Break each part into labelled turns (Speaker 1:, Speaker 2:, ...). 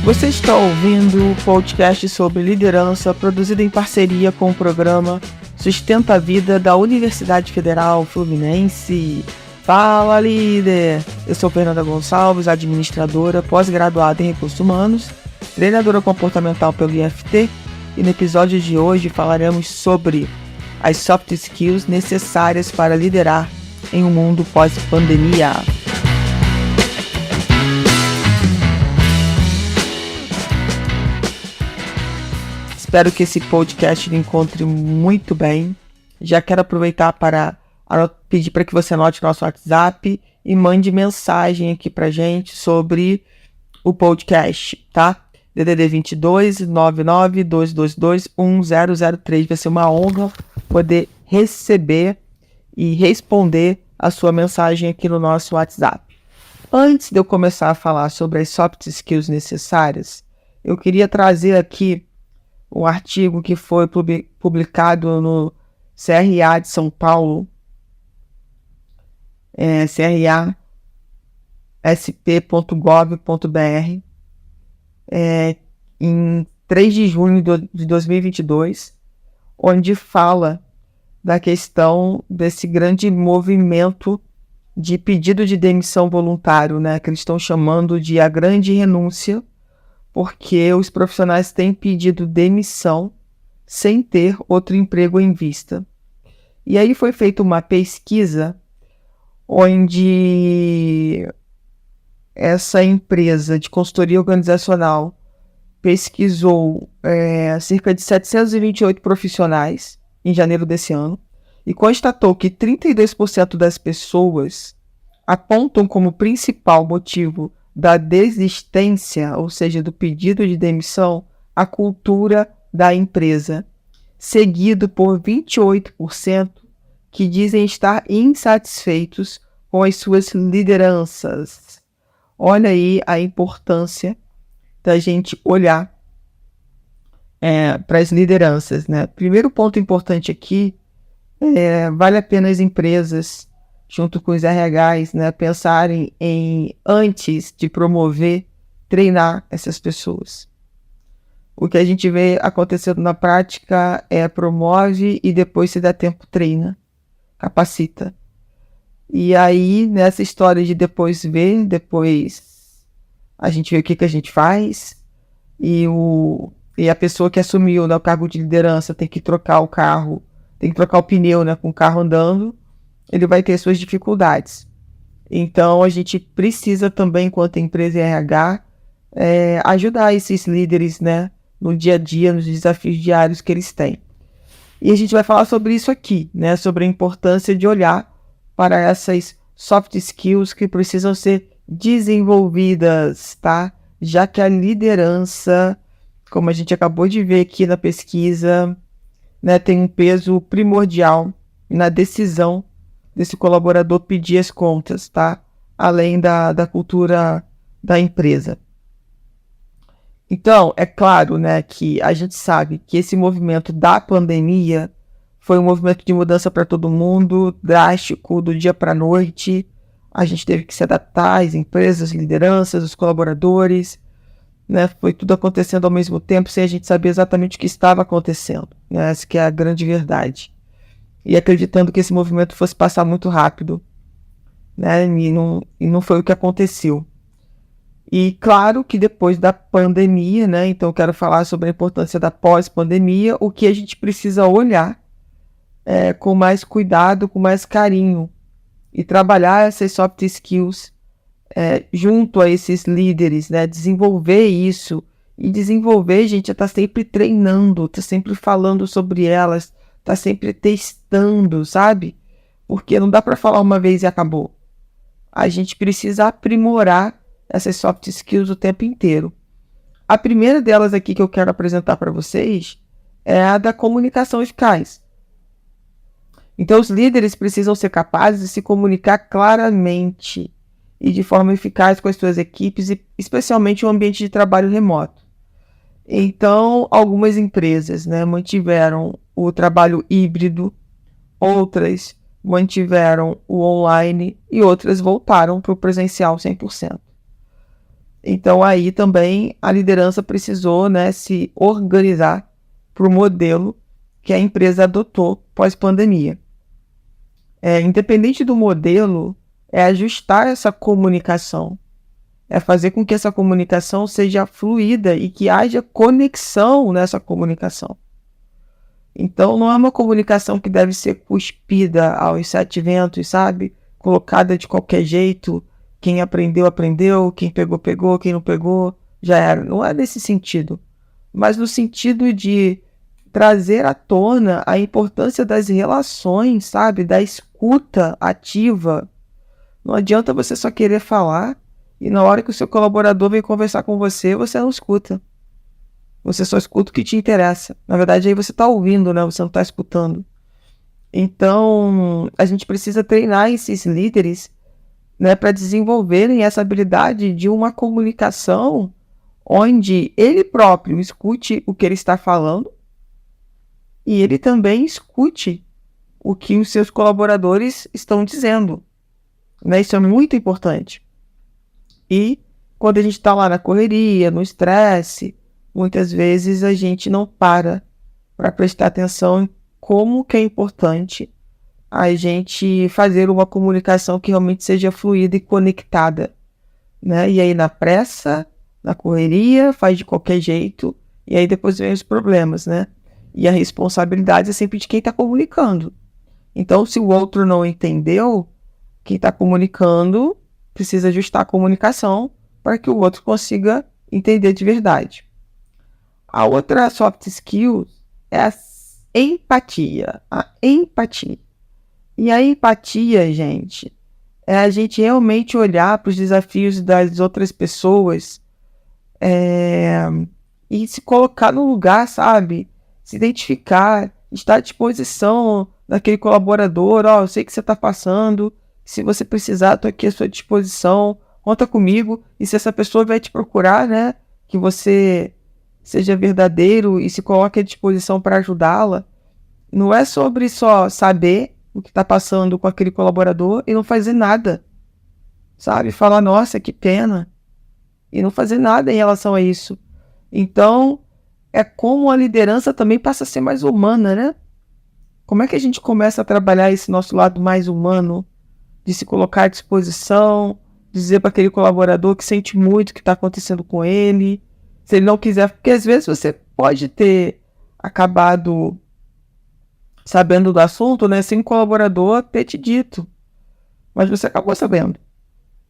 Speaker 1: Você está ouvindo o podcast sobre liderança produzido em parceria com o programa Sustenta a Vida da Universidade Federal Fluminense. Fala, líder! Eu sou Fernanda Gonçalves, administradora, pós-graduada em Recursos Humanos, treinadora comportamental pelo IFT, e no episódio de hoje falaremos sobre as soft skills necessárias para liderar em um mundo pós-pandemia. Espero que esse podcast lhe encontre muito bem. Já quero aproveitar para pedir para que você anote nosso WhatsApp e mande mensagem aqui pra gente sobre o podcast, tá? DDD 22 99 222 1003. Vai ser uma honra poder receber e responder a sua mensagem aqui no nosso WhatsApp. Antes de eu começar a falar sobre as soft skills necessárias, eu queria trazer aqui um artigo que foi publicado no CRA de São Paulo, crasp.gov.br, em 3 de junho de 2022, onde fala da questão desse grande movimento de pedido de demissão voluntário, né, que eles estão chamando de a grande renúncia, porque os profissionais têm pedido demissão sem ter outro emprego em vista. E aí foi feita uma pesquisa onde essa empresa de consultoria organizacional pesquisou cerca de 728 profissionais em janeiro desse ano e constatou que 32% das pessoas apontam como principal motivo da desistência, ou seja, do pedido de demissão, a cultura da empresa, seguido por 28% que dizem estar insatisfeitos com as suas lideranças. Olha aí a importância da gente olhar para as lideranças, né? Primeiro ponto importante aqui, vale a pena as empresas, junto com os RHs, né, pensarem em, antes de promover, treinar essas pessoas. O que a gente vê acontecendo na prática é promove e depois, se dá tempo, treina, capacita. E aí, nessa história de depois ver, depois a gente vê o que a gente faz, e a pessoa que assumiu, né, o cargo de liderança tem que trocar o carro, tem que trocar o pneu, né, com o carro andando, ele vai ter suas dificuldades. Então, a gente precisa também, enquanto empresa e RH, ajudar esses líderes, né, no dia a dia, nos desafios diários que eles têm. E a gente vai falar sobre isso aqui, né, sobre a importância de olhar para essas soft skills que precisam ser desenvolvidas, tá? Já que a liderança, como a gente acabou de ver aqui na pesquisa, né, tem um peso primordial na decisão desse colaborador pedir as contas, tá? Além da cultura da empresa. Então, é claro, né, que a gente sabe que esse movimento da pandemia foi um movimento de mudança para todo mundo, drástico, do dia para a noite. A gente teve que se adaptar, as empresas, as lideranças, os colaboradores, né? Foi tudo acontecendo ao mesmo tempo, sem a gente saber exatamente o que estava acontecendo, né? Essa que é a grande verdade. E acreditando que esse movimento fosse passar muito rápido, né? E não foi o que aconteceu. E claro que depois da pandemia, né? Então eu quero falar sobre a importância da pós-pandemia, o que a gente precisa olhar com mais cuidado, com mais carinho, e trabalhar essas soft skills junto a esses líderes, né? Desenvolver isso. E desenvolver, gente, tá sempre treinando, tá sempre falando sobre elas, tá sempre testando, sabe? Porque não dá para falar uma vez e acabou. A gente precisa aprimorar essas soft skills o tempo inteiro. A primeira delas aqui que eu quero apresentar para vocês é a da comunicação eficaz. Então, os líderes precisam ser capazes de se comunicar claramente e de forma eficaz com as suas equipes, e especialmente em um ambiente de trabalho remoto. Então, algumas empresas, né, mantiveram o trabalho híbrido, outras mantiveram o online e outras voltaram para o presencial 100%. Então aí também a liderança precisou, né, se organizar para o modelo que a empresa adotou pós-pandemia. Independente do modelo, é ajustar essa comunicação, é fazer com que essa comunicação seja fluida e que haja conexão nessa comunicação. Então não é uma comunicação que deve ser cuspida aos sete ventos, sabe? Colocada de qualquer jeito, quem aprendeu, aprendeu, quem pegou, pegou, quem não pegou, já era. Não é nesse sentido, mas no sentido de trazer à tona a importância das relações, sabe? Da escuta ativa. Não adianta você só querer falar e na hora que o seu colaborador vem conversar com você, você não escuta. Você só escuta o que te interessa. Na verdade, aí você está ouvindo, né? Você não está escutando. Então, a gente precisa treinar esses líderes, né, para desenvolverem essa habilidade de uma comunicação onde ele próprio escute o que ele está falando e ele também escute o que os seus colaboradores estão dizendo. Né? Isso é muito importante. E quando a gente está lá na correria, no estresse, muitas vezes a gente não para prestar atenção em como que é importante a gente fazer uma comunicação que realmente seja fluida e conectada, né? E aí na pressa, na correria, faz de qualquer jeito, e aí depois vem os problemas, né? E a responsabilidade é sempre de quem está comunicando. Então, se o outro não entendeu, quem está comunicando precisa ajustar a comunicação para que o outro consiga entender de verdade. A outra soft skill é a empatia. A empatia. E a empatia, gente, é a gente realmente olhar para os desafios das outras pessoas e se colocar no lugar, sabe? Se identificar, estar à disposição daquele colaborador. Ó, eu sei que você está passando. Se você precisar, estou aqui à sua disposição. Conta comigo. E se essa pessoa vai te procurar, né? Que você seja verdadeiro e se coloque à disposição para ajudá-la. Não é sobre só saber o que está passando com aquele colaborador e não fazer nada, sabe? Falar, nossa, que pena, e não fazer nada em relação a isso. Então, é como a liderança também passa a ser mais humana, né? Como é que a gente começa a trabalhar esse nosso lado mais humano, de se colocar à disposição, dizer para aquele colaborador que sente muito o que está acontecendo com ele, se ele não quiser, porque às vezes você pode ter acabado sabendo do assunto, né, sem o colaborador ter te dito, mas você acabou sabendo.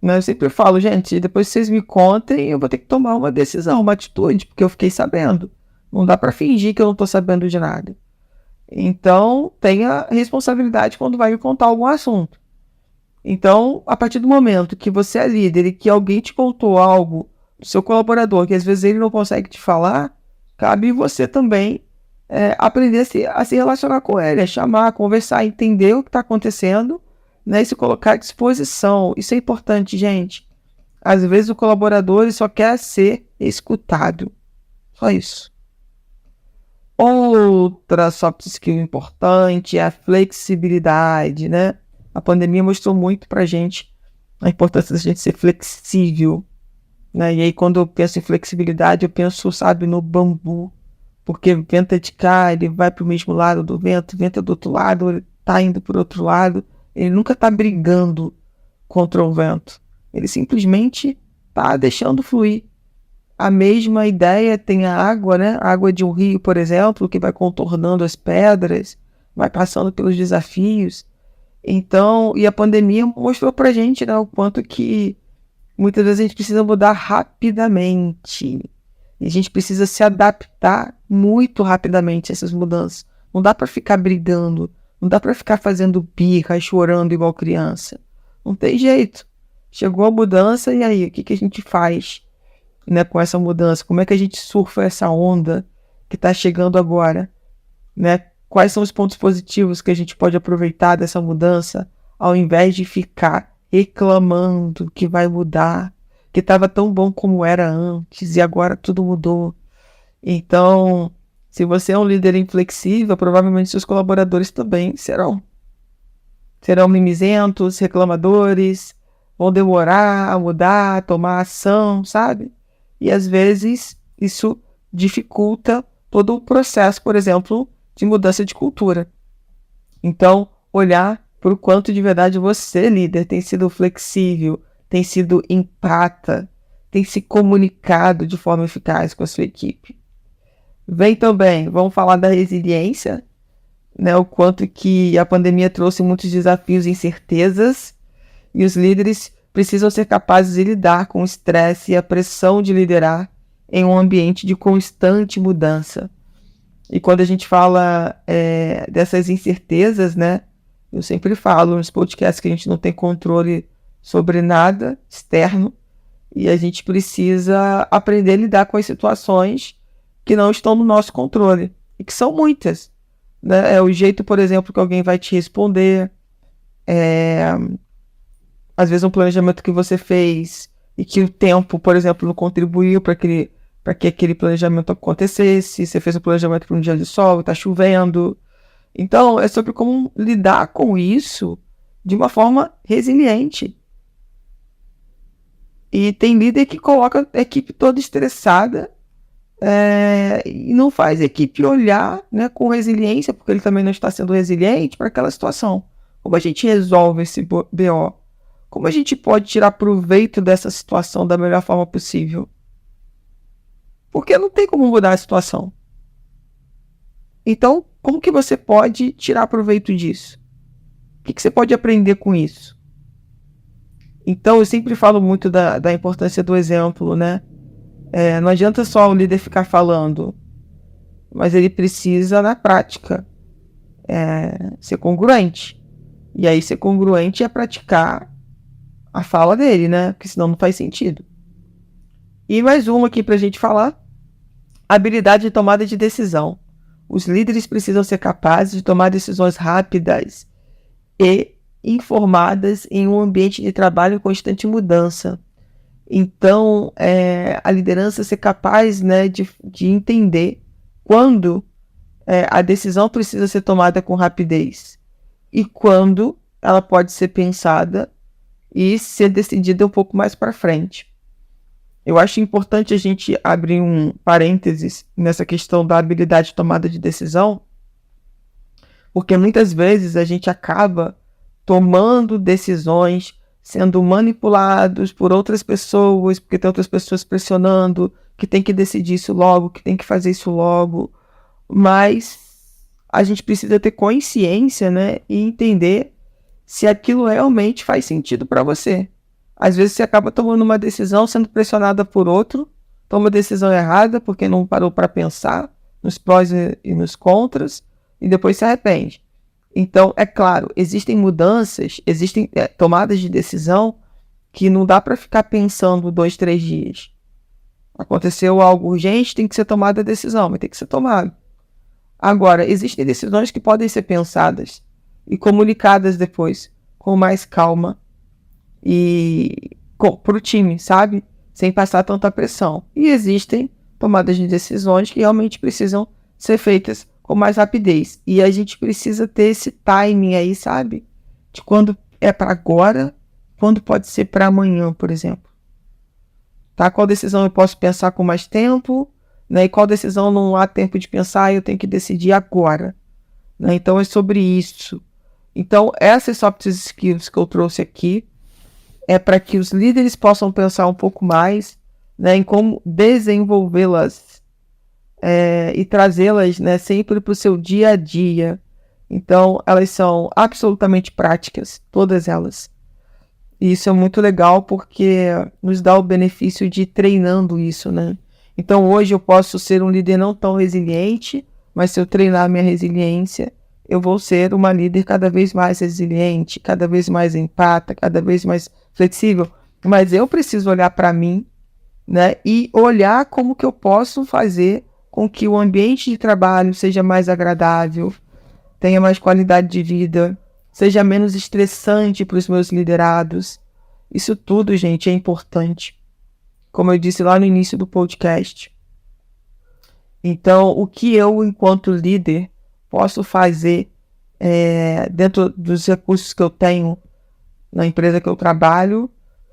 Speaker 1: Né? Eu sempre falo, gente, depois que vocês me contem, eu vou ter que tomar uma decisão, uma atitude, porque eu fiquei sabendo. Não dá para fingir que eu não estou sabendo de nada. Então, tenha responsabilidade quando vai me contar algum assunto. Então, a partir do momento que você é líder e que alguém te contou algo do seu colaborador, que às vezes ele não consegue te falar, cabe você também aprender a se relacionar com ele, a chamar, conversar, entender o que está acontecendo, né, e se colocar à disposição. Isso é importante, gente. Às vezes o colaborador ele só quer ser escutado. Só isso. Outra soft skill importante é a flexibilidade, né? A pandemia mostrou muito pra gente a importância da gente ser flexível, né? E aí quando eu penso em flexibilidade, eu penso, sabe, no bambu. Porque o vento é de cá, ele vai para o mesmo lado do vento, o vento é do outro lado, ele está indo para o outro lado. Ele nunca está brigando contra o vento. Ele simplesmente está deixando fluir. A mesma ideia tem a água, né? A água de um rio, por exemplo, que vai contornando as pedras, vai passando pelos desafios. Então, e a pandemia mostrou pra gente, né, o quanto que muitas vezes a gente precisa mudar rapidamente. E a gente precisa se adaptar muito rapidamente a essas mudanças. Não dá para ficar brigando, não dá para ficar fazendo birra e chorando igual criança. Não tem jeito. Chegou a mudança e aí, o que a gente faz, né, com essa mudança? Como é que a gente surfa essa onda que está chegando agora? Né? Quais são os pontos positivos que a gente pode aproveitar dessa mudança, ao invés de ficar reclamando que vai mudar, que estava tão bom como era antes e agora tudo mudou. Então, se você é um líder inflexível, provavelmente seus colaboradores também serão. Serão mimizentos, reclamadores, vão demorar a mudar, a tomar ação, sabe? E às vezes isso dificulta todo o processo, por exemplo, de mudança de cultura. Então, olhar para o quanto de verdade você, líder, tem sido flexível, tem sido empata, tem se comunicado de forma eficaz com a sua equipe. Vem também, vamos falar da resiliência, né? O quanto que a pandemia trouxe muitos desafios e incertezas, e os líderes precisam ser capazes de lidar com o estresse e a pressão de liderar em um ambiente de constante mudança. E quando a gente fala dessas incertezas, né? Eu sempre falo nos podcasts que a gente não tem controle sobre nada externo e a gente precisa aprender a lidar com as situações que não estão no nosso controle e que são muitas, né? É o jeito, por exemplo, que alguém vai te responder, às vezes um planejamento que você fez e que o tempo, por exemplo, não contribuiu para que aquele planejamento acontecesse. Você fez um planejamento para um dia de sol, está chovendo. Então, é sobre como lidar com isso de uma forma resiliente. E tem líder que coloca a equipe toda estressada e não faz a equipe olhar, né, com resiliência, porque ele também não está sendo resiliente para aquela situação. Como a gente resolve esse BO? Como a gente pode tirar proveito dessa situação da melhor forma possível? Porque não tem como mudar a situação. Então, como que você pode tirar proveito disso? O que você pode aprender com isso? Então, eu sempre falo muito da importância do exemplo, né? Não adianta só o líder ficar falando, mas ele precisa, na prática, ser congruente. E aí, ser congruente é praticar a fala dele, né? Porque senão não faz sentido. E mais uma aqui pra gente falar. Habilidade de tomada de decisão. Os líderes precisam ser capazes de tomar decisões rápidas e informadas em um ambiente de trabalho em constante mudança. Então, a liderança ser capaz, né, de entender quando a decisão precisa ser tomada com rapidez e quando ela pode ser pensada e ser decidida um pouco mais para frente. Eu acho importante a gente abrir um parênteses nessa questão da habilidade de tomada de decisão, porque muitas vezes a gente acaba tomando decisões, sendo manipulados por outras pessoas, porque tem outras pessoas pressionando, que tem que decidir isso logo, que tem que fazer isso logo, mas a gente precisa ter consciência, né, e entender se aquilo realmente faz sentido para você. Às vezes você acaba tomando uma decisão sendo pressionada por outro, toma a decisão errada porque não parou para pensar nos prós e nos contras e depois se arrepende. Então, é claro, existem mudanças, existem tomadas de decisão que não dá para ficar pensando 2, 3 dias. Aconteceu algo urgente, tem que ser tomada a decisão, mas tem que ser tomada. Agora, existem decisões que podem ser pensadas e comunicadas depois, com mais calma, e para o time, sabe? Sem passar tanta pressão. E existem tomadas de decisões que realmente precisam ser feitas com mais rapidez. E a gente precisa ter esse timing aí, sabe? De quando é para agora, quando pode ser para amanhã, por exemplo. Tá? Qual decisão eu posso pensar com mais tempo, né? E qual decisão não há tempo de pensar e eu tenho que decidir agora. Né? Então é sobre isso. Então essas soft skills que eu trouxe aqui é para que os líderes possam pensar um pouco mais, né, em como desenvolvê-las e trazê-las, né, sempre para o seu dia a dia. Então, elas são absolutamente práticas, todas elas. E isso é muito legal porque nos dá o benefício de ir treinando isso, né? Então, hoje eu posso ser um líder não tão resiliente, mas se eu treinar minha resiliência, eu vou ser uma líder cada vez mais resiliente, cada vez mais empática, cada vez mais flexível. Mas eu preciso olhar para mim, né, e olhar como que eu posso fazer com que o ambiente de trabalho seja mais agradável, tenha mais qualidade de vida, seja menos estressante para os meus liderados. Isso tudo, gente, é importante. Como eu disse lá no início do podcast. Então, o que eu, enquanto líder, posso fazer dentro dos recursos que eu tenho na empresa que eu trabalho,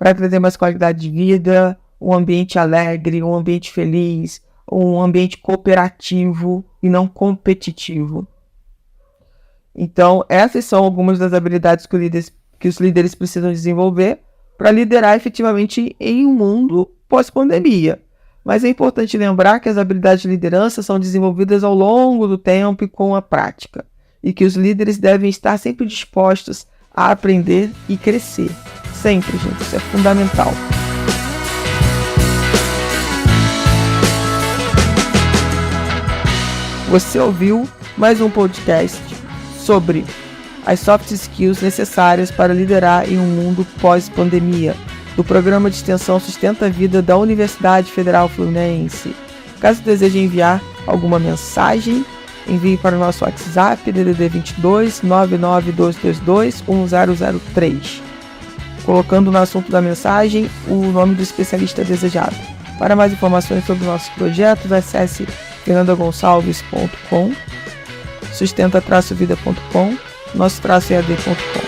Speaker 1: para trazer mais qualidade de vida, um ambiente alegre, um ambiente feliz, um ambiente cooperativo e não competitivo. Então, essas são algumas das habilidades que os líderes precisam desenvolver para liderar efetivamente em um mundo pós-pandemia. Mas é importante lembrar que as habilidades de liderança são desenvolvidas ao longo do tempo e com a prática, e que os líderes devem estar sempre dispostos a aprender e crescer. Sempre, gente, isso é fundamental. Você ouviu mais um podcast sobre as soft skills necessárias para liderar em um mundo pós-pandemia, do Programa de Extensão Sustenta a Vida da Universidade Federal Fluminense. Caso deseje enviar alguma mensagem, envie para o nosso WhatsApp DDD 22 99222 1003, colocando no assunto da mensagem o nome do especialista desejado. Para mais informações sobre nossos projetos, acesse fernandagonçalves.com, sustenta-vida.com, nosso-ead.com.